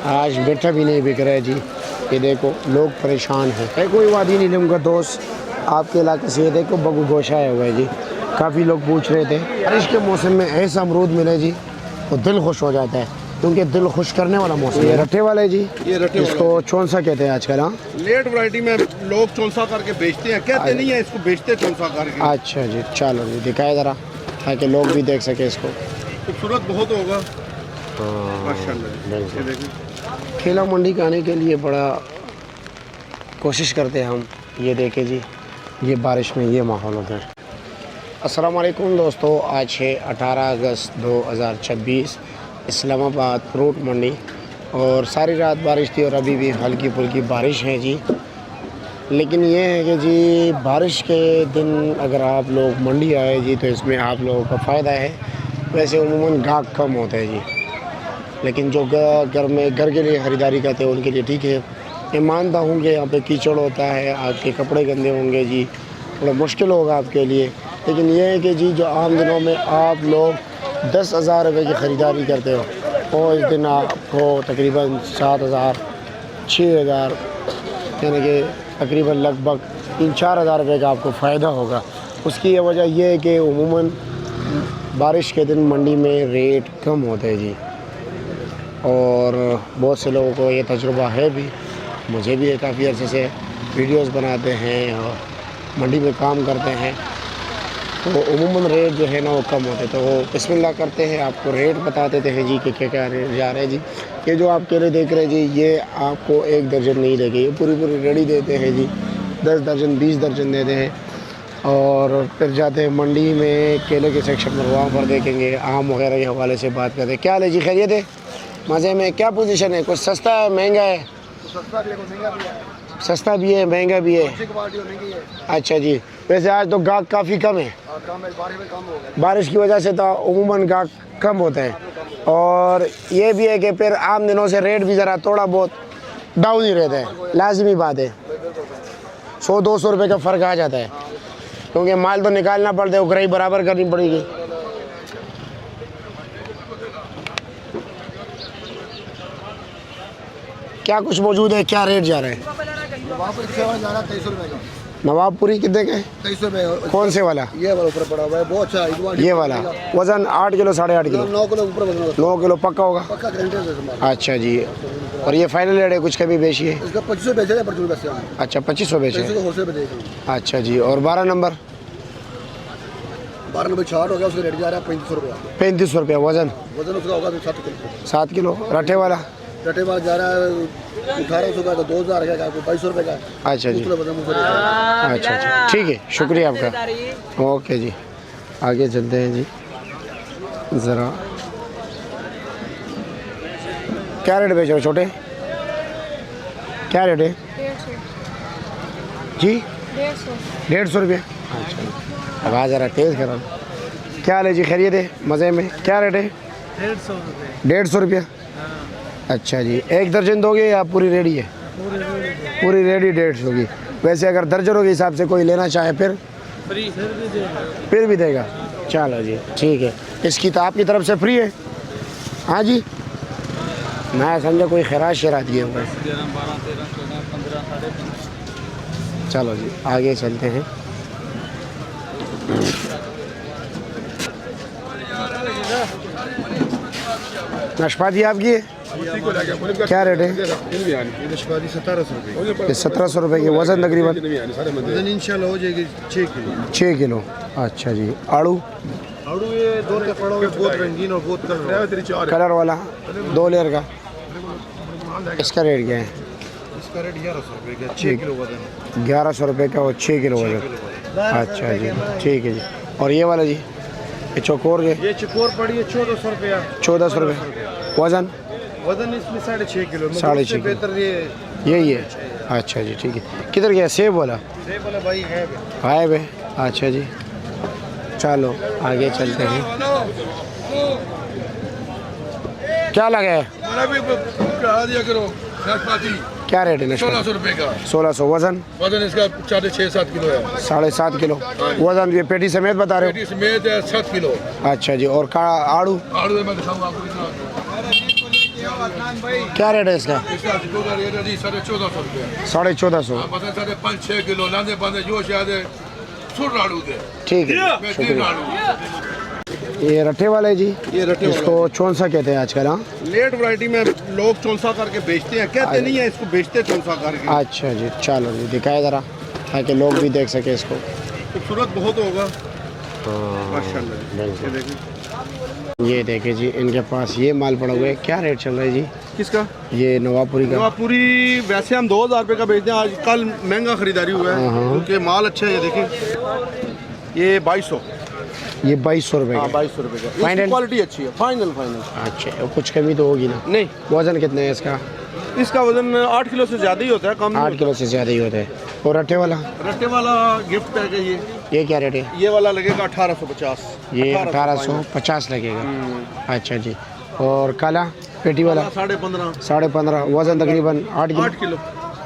आज बेटा भी नहीं बिक रहा है जी। ये देखो लोग परेशान हैं। है कोई वादी नीलम का दोस्त आपके इलाके से? ये देखो बगू गोशा आया हुआ है जी। काफ़ी लोग पूछ रहे थे बारिश के मौसम में ऐसा अमरूद मिले जी तो दिल खुश हो जाता है, क्योंकि दिल खुश करने वाला मौसम। ये रट्टे वाले जी, ये रट्टे इसको चौंसा कहते हैं आजकल। हाँ, लेट वैरायटी में लोग चौंसा करके बेचते हैं, कहते नहीं है इसको, बेचते हैं चौंसा करके। अच्छा जी, चलो जी दिखाए ज़रा ताकि लोग भी देख सके इसको। खूबसूरत बहुत होगा माशाल्लाह। ये देखिए खेला मंडी के आने के लिए बड़ा कोशिश करते हैं हम। ये देखें जी, ये बारिश में ये माहौल होता है। अस्सलाम वालेकुम दोस्तों, आज है 18 अगस्त 2026, इस्लामाबाद फ्रूट मंडी। और सारी रात बारिश थी और अभी भी हल्की फुल्की बारिश है जी। लेकिन ये है कि जी बारिश के दिन अगर आप लोग मंडी आए जी तो इसमें आप लोगों का फ़ायदा है। वैसे उमूमन गाहक कम होता है जी, लेकिन जो घर के लिए ख़रीदारी करते हैं उनके लिए ठीक है। मैं मानता हूँ कि यहाँ पे कीचड़ होता है, आपके कपड़े गंदे होंगे जी, थोड़ा मुश्किल होगा आपके लिए। लेकिन ये है कि जी जो आम दिनों में आप लोग 10,000 रुपये की ख़रीदारी करते हो और इस दिन आपको तकरीबन 7,000 6,000 यानी कि तकरीबन लगभग 3-4 हज़ार रुपये का आपको फ़ायदा होगा। उसकी वजह यह है कि उमूमन बारिश के दिन मंडी में रेट कम होते हैं जी। और बहुत से लोगों को ये तजुर्बा है भी, मुझे भी काफ़ी अर्से से वीडियोस बनाते हैं और मंडी में काम करते हैं, तो उमूमन रेट जो है ना वो कम होते। तो वो बिस्मिल्लाह करते हैं, आपको रेट बता देते हैं जी कि क्या क्या रेट जा रहे हैं जी। ये जो आप केले देख रहे हैं जी, ये आपको 1 दर्जन नहीं देंगे, ये पूरी रेडी देते हैं जी। 10 दर्जन 20 दर्जन देते हैं। और फिर जाते हैं मंडी में केले के सेक्शन में, वहाँ पर देखेंगे आम वगैरह के हवाले से बात करते हैं। क्या ले जी, खैरियत है? मज़े में? क्या पोजीशन है? कुछ सस्ता है महंगा है? सस्ता भी है महंगा भी है। अच्छा जी, वैसे आज तो गाहक काफ़ी कम है, बारिश की वजह से तो उमूमन गाहक कम होता है। और ये भी है कि फिर आम दिनों से रेट भी ज़रा थोड़ा बहुत डाउन ही रहता है, लाजमी बात है। 100-200 रुपये का फ़र्क आ जाता है, क्योंकि माल तो निकालना पड़ता है, उकराई बराबर करनी पड़ेगी। क्या कुछ मौजूद है, क्या रेट जा रहे हैं? नवाबपुरी कितने का है? 23 रुपये। कौन से वाला? ये वाला ऊपर पड़ा हुआ है, बहुत अच्छा है ये वाला। वज़न 8 किलो 8.5 किलो? 9 किलो ऊपर वजन होगा। 9 किलो पक्का होगा? पक्का गारंटी है। अच्छा जी, और ये फाइनल रेट है, कुछ कभी बेची है? इसका 2500 बेचा है परचून से। अच्छा 2500 बेचे हैं। 2500 होलसेल पे देगा। अच्छा जी, और 12 नंबर? 12 नंबर 60 हो गया, उसका रेट जा रहा है 3500 रुपया। 3500 रुपया। वज़न उसका होगा 7 किलो। 7 किलो। रट्टे वाला? रटे वाला जा रहा है 1800 का, 2000 का, 2200 रुपये का। अच्छा जी, अच्छा, ठीक है, शुक्रिया आपका। ओके जी, आगे चलते हैं जी ज़रा। क्या रेट बेच रहे हो छोटे? क्या रेट है जी? 150 रुपये। अच्छा, आवाज़ ज़रा तेज़ करो। क्या ले जी, खैरियत है? मज़े में? क्या रेट है? 150 रुपये। 150 रुपया। अच्छा जी, 1 दर्जन दोगे या पूरी रेडी है? पूरी रेडी 150 की। वैसे अगर दर्जनों के हिसाब से कोई लेना चाहे फिर फिर भी देगा? चलो जी ठीक है। इसकी तो आपकी तरफ से फ्री है? हाँ जी, मैं समझा कोई खैरात शरात दिए होगा। चलो जी आगे चलते हैं। नाशपाती आपकी है? क्या रेट है? 1700 रुपये की। वज़न तकरीबन इंशाल्लाह हो जाएगी 6 किलो। 6 किलो। अच्छा जी, आड़ू? आड़ू ये 2 रुपये पड़ा हुआ, बहुत रंगीन और बहुत कलर वाला 2 लेयर का, इसका रेट क्या है? इसका रेट 1100 रुपये का, 6 किलो वजन। 1100 रुपये का और 6 किलो वजन। अच्छा जी ठीक है जी। और ये वाला जी, ये चौकोर है? ये चकोर पड़ी है 1400 रुपया। 1400 रुपये। वज़न? वजन इसमें 6.5 किलो। 6.5 बेहतर यही है। अच्छा जी ठीक है। किधर गया सेब वाला? सेब वाला भाई है गायब है। अच्छा जी, चलो आगे चलते हैं। क्या लगा है? दिया करो। क्या रेट है? 1600 रुपये का। 1600। वज़न? वजन इसका 6.5-7 किलो है। 7.5 किलो। वज़न ये पेटी समेत बता रहे हो? समेत 7 किलो। अच्छा जी, और का आड़ू? आड़ू मैं दिखाऊंगा आपको। क्या रेट है इसका? इसका रेट है जी 1450 रुपये। 1450। पता साढ़े 5-6 किलो लाने बंदे जो शायद सुर लाड़ू दे। ठीक है, शुक्रिया। ये रट्टे वाले जी, ये रट्टे इसको चौंसा कहते हैं आजकल। हाँ, लेट वैरायटी में लोग चौंसा करके बेचते हैं, कहते नहीं है इसको, बेचते चौंसा करके। अच्छा जी, चलो जी दिखाए ज़रा ताकि लोग भी देख सके इसको। खूबसूरत बहुत होगा हाँ, माशाल्लाह। बिल्कुल। ये देखिए ये देखिए जी, इनके पास ये माल पड़ा हुआ है। क्या रेट चल रहा है जी किसका? ये नवापुरी का? पूरी वैसे हम 2000 रुपये का बेचते हैं, आज कल महंगा खरीदारी हुआ है क्योंकि माल अच्छा है। ये देखिए ये 2200। ये 2200 रुपये हाँ का। 2200 रुपये का। फाइनल? क्वालिटी अच्छी है, फाइनल। अच्छा, और कुछ कमी तो होगी ना? नहीं, वजन कितने है इसका? इसका वजन 8 किलो से ज़्यादा ही होता है, कम 8 किलो से ज़्यादा ही होता है। और रट्टे वाला? रट्टे वाला गिफ्ट पैक है ये क्या रेट है? ये वाला लगेगा 1850। ये 1850 लगेगा। अच्छा जी। और काला पेटी वाला? 15.5। 15.5। वजन तकरीबन 8 किलो।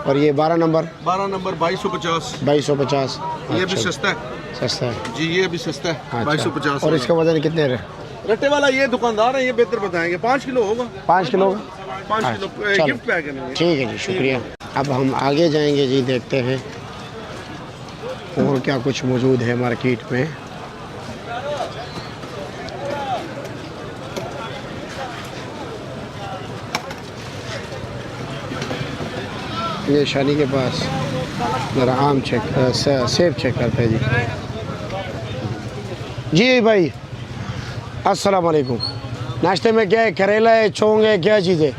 और ये 12 नंबर? 2250। 2250। ये भी सस्ता है सस्ता है। जी, ये भी सस्ता है। अच्छा। 2250। और इसका वजन कितने है? रट्टे वाला ये दुकानदार है, ये बेहतर बताएंगे। 5 किलो होगा। 5 किलो? 5 किलो चलो। गिफ्ट पैक है मेरे। ठीक है जी, शुक्रिया। अब हम आगे जाएंगे जी, देखते हैं और क्या कुछ मौजूद है मार्केट में। ये शानी के पास ज़रा आम चेक सेब चेक करते हैं जी। जी भाई, अस्सलाम वालेकुम। नाश्ते में क्या है? करेला है, चौंग है, क्या चीज़ है?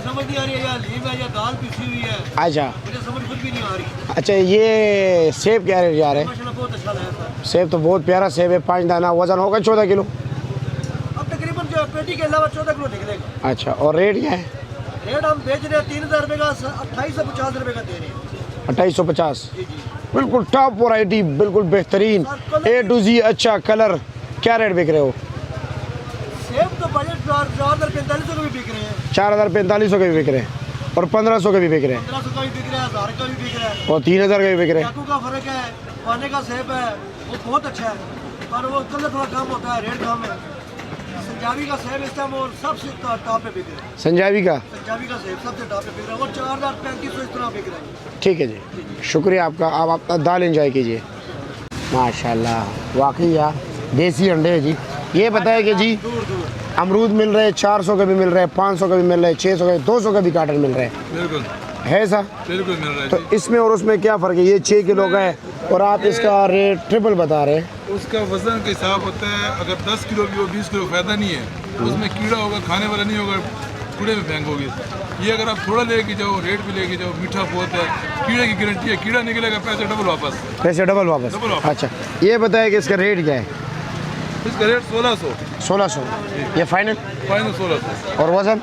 समझ नहीं आ रही है यार, लीम है या दाल पिसी हुई है, अच्छा मुझे समझ खुद भी नहीं आ रही। अच्छा, ये सेब क्या रेट जा रहे हैं? माशाल्लाह बहुत अच्छा लगा सर। सेब तो बहुत प्यारा सेब है, 5 दाना, वजन होगा 14 किलो। अब तकरीबन जो पेटी के अलावा 14 किलो निकलेगा। अच्छा, और रेट क्या है? रेट हम बेच रहे हैं 3000 रुपये का, 2850 रुपये का दे रहे हैं। 2850। जी जी। बिल्कुल टॉप वैरायटी, बिल्कुल बेहतरीन, A to Z अच्छा कलर। क्या रेट बिक रहे हो? सेब तो बजट 4045 का भी बिक रहे हैं, 4045 के भी बिक रहे हैं, और 1500 के भी बिक रहे हैं, 1500 का भी बिक रहा है, 1000 का भी बिक रहा है। और 3000 के भी बिक रहे हैं। चाकू का फर्क है, पाने का सेब है वो बहुत अच्छा है, पर वो कलर थोड़ा कम होता है, रेट कम है। संजावी का सेब इस टाइम वो सबसे टॉप पे बिक रहा है। संजावी का? संजावी का सेब सबसे टॉप पे बिक रहा है, वो 4035 इस तरह बिक रहा है। ठीक है जी, शुक्रिया आपका। आप अपना दाल एंजॉय कीजिए। माशाल्लाह, वाकई यार देसी अंडे है जी। ये बताए कि जी दूर दूर अमरूद मिल रहे हैं, 400 के भी मिल रहे हैं, 500 के भी मिल रहे हैं, 600 के, 200 के भी कार्टन मिल रहे हैं, बिल्कुल है सा? बिल्कुल मिल रहा है तो इसमें और उसमें क्या फ़र्क है? ये 6 किलो का है और आप इसका रेट ट्रिपल बता रहे हैं। उसका वजन के हिसाब होता है, अगर 10 किलो भी हो 20 किलो फायदा नहीं है, उसमें कीड़ा होगा, खाने वाला नहीं होगा, कूड़े में फेंक होगी। ये अगर आप थोड़ा लेके जाओ, रेट भी लेके जाओ, मीठा बहुत है, कीड़े की गारंटी है, कीड़ा निकलेगा पैसे डबल वापस। पैसे डबल वापस? डबल वापस। अच्छा, ये बताया कि इसका रेट क्या है? इसका रेट 1600। 1600 ये फाइनल? फाइनल 1600। और वजन?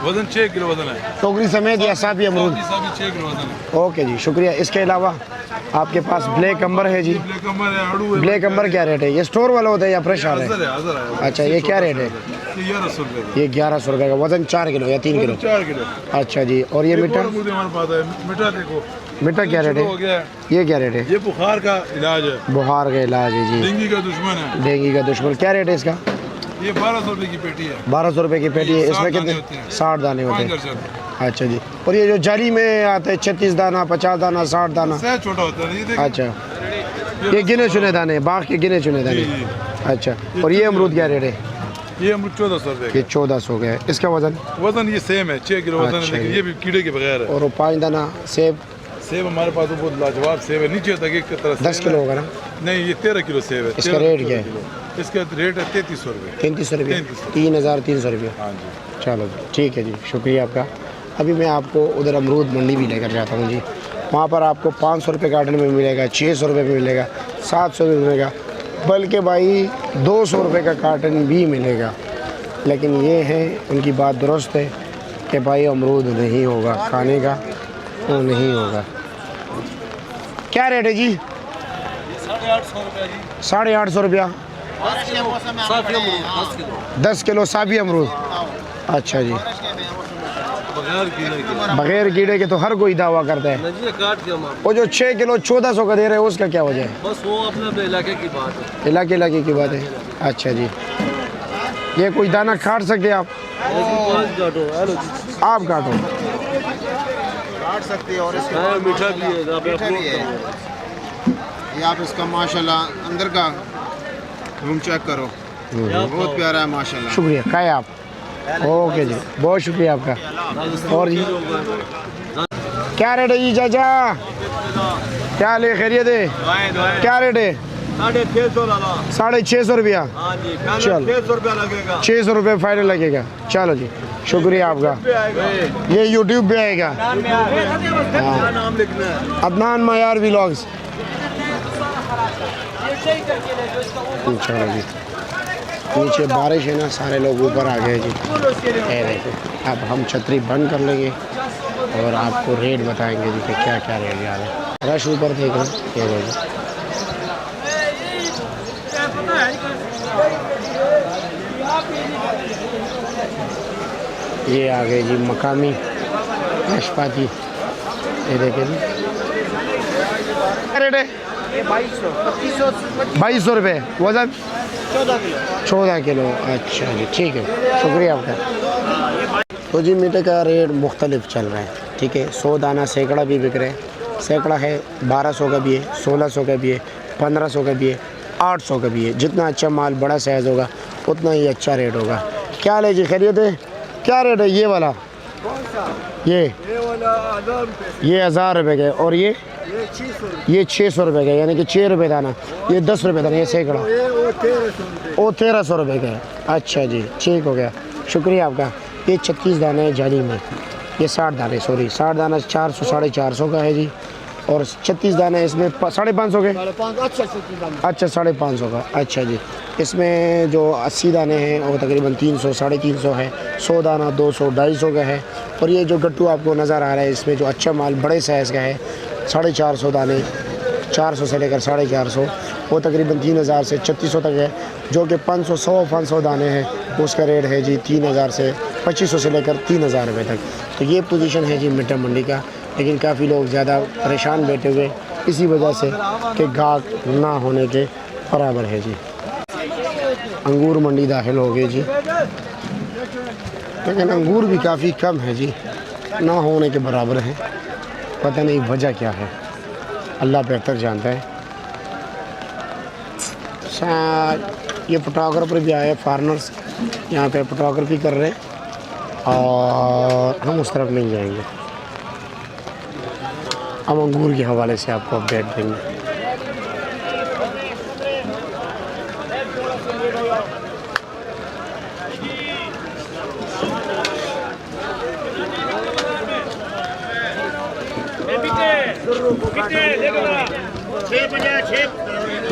वजन 6 किलो वजन है, टोकरी समेत या साफी अमरूद? 6 किलो वजन है। ओके जी, शुक्रिया। इसके अलावा आपके पास ब्लैक अंबर है जी। ब्लैक अंबर है, आड़ू है। ब्लैक अंबर क्या रेट है? ये स्टोर वाला होता है या फ्रेश आ रहा है? हज़र है। अच्छा, ये क्या रेट है? ये 1100 रुपये का। ये 1100 रुपये का। वजन 4 किलो या 3 किलो? 4 किलो। अच्छा जी। और ये मीठा? मुझे हमारे पास है मीठा, देखो मीठा क्या रेट हो है? गया है। ये क्या रेट है? ये बुखार का इलाज है, बुखार का इलाज है जी, डेंगू का दुश्मन है। डेंगू का दुश्मन। क्या रेट है इसका? ये 1200 रुपये की पेटी है। 1200 रुपये की पेटी है। इसमें 60 कितने? दाने होते हैं। 60 दाने होते 5 हैं। दर्जन। अच्छा जी। और ये जो जाली में आते हैं 36 दाना, 50 दाना, 60 दाना? सहज छोटा होता है, ये देखिए। अच्छा, ये गिने चुने दाने, बाग के गिने चुने दाने। जी। अच्छा, और ये अमरूद क्या रेट है? ये अमरूद 1400 रुपये ये 1400 का है। इसका वजन? वजन ये सेम है, 6 किलो वजन है, अच्छा लेकिन जी। ये भी कीड़े के बगैर है। और वो 5 दाना सेब? सेब हमारे पास तो बहुत लाजवाब सेब है, नीचे तक एक तरह 10 किलो होगा ना? नहीं, ये 13 किलो सेब है। इसका 13 रेट किलो क्या है? किलो। इसका रेट है 3300 रुपये। 3300 रुपये? 3300। 3300 रुपये। हाँ जी। चलो जी, ठीक है जी, शुक्रिया आपका। अभी मैं आपको उधर अमरूद मंडी भी लेकर जाता हूँ जी। वहाँ पर आपको 500 रुपये कार्टन में मिलेगा, 600 रुपये में मिलेगा, 700 में मिलेगा, बल्कि भाई 200 रुपये का कार्टन भी मिलेगा। लेकिन ये है, उनकी बात दुरुस्त है कि भाई अमरूद नहीं होगा खाने का, वो नहीं होगा। क्या रेट है जी? 850 रुपये जी। 850 रुपया? 10 किलो साबी अमरूद? अच्छा जी। बगैर कीड़े के तो हर कोई दावा करता है। वो जो 6 किलो 1400 का दे रहे हैं, उसका क्या वजह है? बस वो अपने इलाके की बात है। इलाके की बात है। अच्छा जी। ये कोई दाना काट सकते हैं आप? आप काटो। काट सकते हैं और इसका मीठा भी है, मीठा भी है। ये आप इसका माशाल्लाह अंदर का रूम चेक करो, बहुत प्यारा है माशाल्लाह। शुक्रिया, खाए आप। ओके जी, बहुत शुक्रिया आपका। और जी क्या रेट है जी चाचा? क्या ले खैरियत है? क्या रेट है? 650 रुपया। चलो 600 लगेगा। 600 रुपये फाइनल लगेगा। चलो जी, शुक्रिया आपका। ये यूट्यूब पे आएगा। नाम लिखना है। अदनान मयार व्लॉग्स। चलो जी, नीचे बारिश है ना, सारे लोग ऊपर आ गए जी। ये देखिए, अब हम छतरी बंद कर लेंगे और आपको रेट बताएंगे जी कि क्या क्या रेट जा रहे हैं। रश ऊपर देख रहे हैं, ये देखिए। ये आ गए जी मकामी नाशपाती, ये देखिए जी। क्या रेट है? 2200 रुपये। वजन 14 किलो। अच्छा जी, ठीक है, शुक्रिया आपका। तो जी मीठे का रेट मुख्तलिफ चल रहा है, ठीक है। 100 दाना सैकड़ा भी बिक रहे हैं। सैकड़ा है 1200 का भी है, 1600 का भी है, 1500 का भी है, 800 का भी है। जितना अच्छा माल बड़ा साइज़ होगा उतना ही अच्छा रेट होगा। क्या ले जी, खैरियत है? क्या रेट है ये वाला? ये 1000 रुपये का है। और ये 600 रुपये का है, यानी कि 6 रुपये दाना। ये 10 रुपये दाना, ये सैकड़ा वो 1300 रुपये का है। अच्छा जी, ठीक हो गया, शुक्रिया आपका। ये 36 दाना है जाली में, ये 60 दाने, सॉरी 60 दाना 400 450 का है जी। और 36 दाने इसमें 550 के। अच्छा 550 का। अच्छा जी, इसमें जो 80 दाने हैं वो तकरीबन 300 350 है। 100 दाना 200 250 का है। और ये जो गट्टू आपको नज़र आ रहा है, इसमें जो अच्छा माल बड़े साइज़ का है 450 दाने, 400 से लेकर 450, वो तकरीबन 3000 से 3600 तक है। जो कि 500 दाने हैं उसका रेट है जी 3000 से 2500 से लेकर 3000 रुपये तक। तो ये पोजीशन है जी मिट्टा मंडी का। लेकिन काफ़ी लोग ज़्यादा परेशान बैठे हुए इसी वजह से कि गाहक ना होने के बराबर है जी। अंगूर मंडी दाखिल हो गई जी, लेकिन अंगूर भी काफ़ी कम है जी, ना होने के बराबर है। पता नहीं वजह क्या है, अल्लाह बेहतर जानता है। शायद ये फोटोग्राफर भी आए, फॉरेनर्स यहाँ पे फोटोग्राफी कर रहे हैं और हम उस तरफ नहीं जाएंगे। हम अंगूर के हवाले से आपको अपडेट देंगे।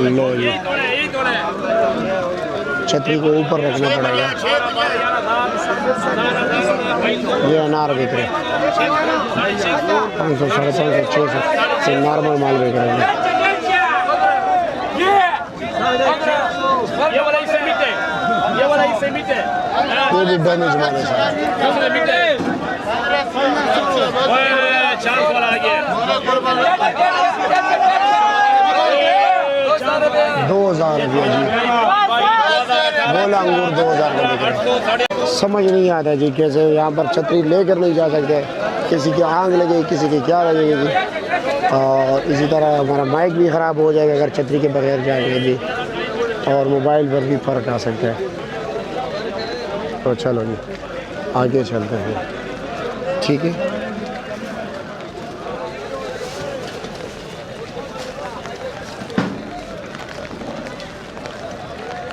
लो ये छतरी को ऊपर रखना पड़ेगा। ये अनार बिक रहे 500 550 600 से नॉर्मल माल बिक रहे हैं। ये भी डैमेज माल है सारा। 2000 रुपया जी, बोला अंगूर 2000 का बिक रहा है। समझ नहीं आता जी कैसे यहाँ पर छतरी लेकर नहीं जा सकते, किसी की आग लगे, किसी की क्या लगेगी जी। और इसी तरह हमारा माइक भी ख़राब हो जाएगा अगर छतरी के बगैर जाएंगे जी, और मोबाइल पर भी फ़र्क आ सकता है। तो चलो जी आगे चलते हैं, ठीक है।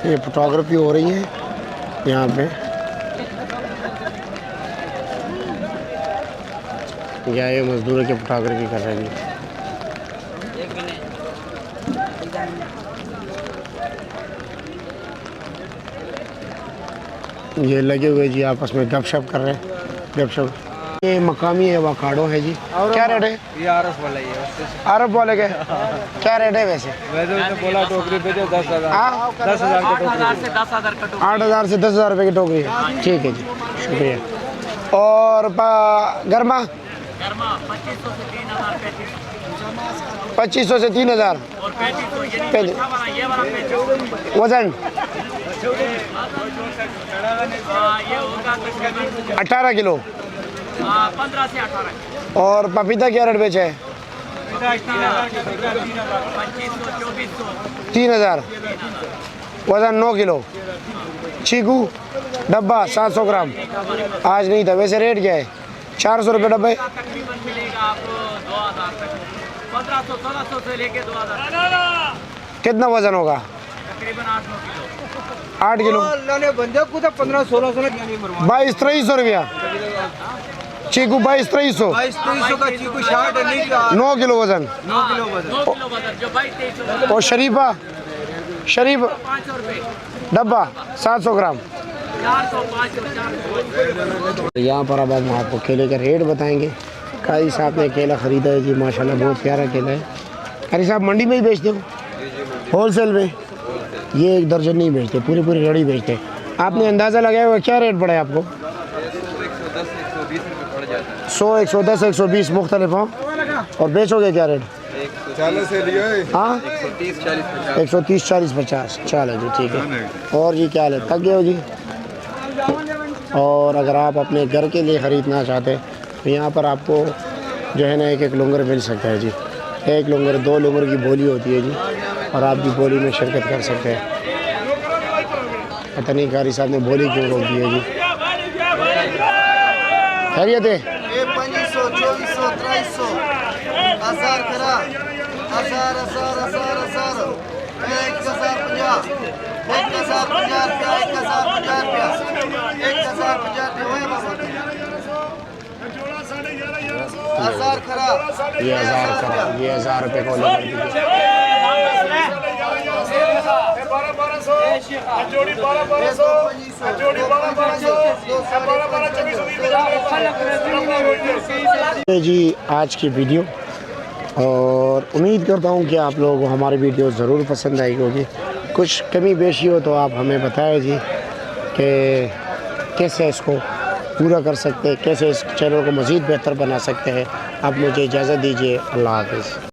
ये फोटोग्राफी हो रही है यहाँ पे, या ये मजदूरों की फोटोग्राफी कर रहे हैं जी। ये लगे हुए जी आपस में गपशप कर रहे हैं, गपशप। ये मकामी एवोकाडो है जी, क्या रेट है? ये आरफ वाला ही है। अरब वाले के क्या रेट है वैसे? वैसे तो बोला टोकरी पे 10,000 हाँ 10,000 का टोकरी। 8,000 से 10,000 रुपये की टोकरी है, ठीक है जी, शुक्रिया। और गर्मा 2500 से 3,000। वजन ये होगा तकरीबन 18 किलो। 15 से 18। और पपीता क्या रेट बेचा है? 3000। वज़न 9 किलो। चीकू डब्बा 700 ग्राम, आज नहीं था। वैसे रेट क्या है? 400 रुपये डब्बे। तकरीबन मिलेगा आपको 2000 तक, 1500-1600 से लेके 2000। कितना वज़न होगा? तकरीबन 8-9 किलो। 8 किलो। बंदे को तो 1500-1600 2200-2300 रुपया। चीकू 2200-2300। 2200 का चीकू 60 नहीं का 9 किलो वज़न। 9 किलो वजन। 9 किलो वजन जो 2200। और शरीफा 500 रुपये डब्बा 700 ग्राम। 400-500-400। यहाँ पर अब हम आपको केले का रेट बताएंगे। कारी साहब ने केला ख़रीदा है जी, माशाल्लाह बहुत प्यारा केला है। कारी साहब मंडी में ही बेचते हो? होलसेल में? ये एक दर्जन नहीं बेचते, पूरी पूरी रड़ी बेचते। आपने अंदाज़ा लगाया हुआ क्या रेट पड़ा है आपको? 100, 110, 120 मुख्तलिफ हो। और बेचोगे क्या रेट? 40 से लिया है। हाँ 130, 40, 50। चलो जी ठीक है। और जी क्या है, थक गए हो जी? और अगर आप अपने घर के लिए ख़रीदना चाहते हैं तो यहाँ पर आपको जो है ना एक लुंगर मिल सकता है जी। 1 लुंगर 2 लुंगर की बोली होती है जी, और आप भी बोली में शिरकत कर सकते हैं। पता नहीं कारी साहब ने बोली क्यों रोक दी है जी। खैरियत है? 2500, 2400, 2300 1000 करा 1000 1050 1050 रुपया 1050 रुपया 1050 1000 करा ये 1000 करा, ये 1000 रुपये को लगा दीजिए। जी आज की वीडियो, और उम्मीद करता हूँ कि आप लोगों को हमारी वीडियो ज़रूर पसंद आएगी होगी। कुछ कमी बेशी हो तो आप हमें बताएं जी कि कैसे इसको पूरा कर सकते हैं, कैसे इस चैनल को मज़ीद बेहतर बना सकते हैं। आप मुझे इजाज़त दीजिए। अल्लाह हाफ़िज़।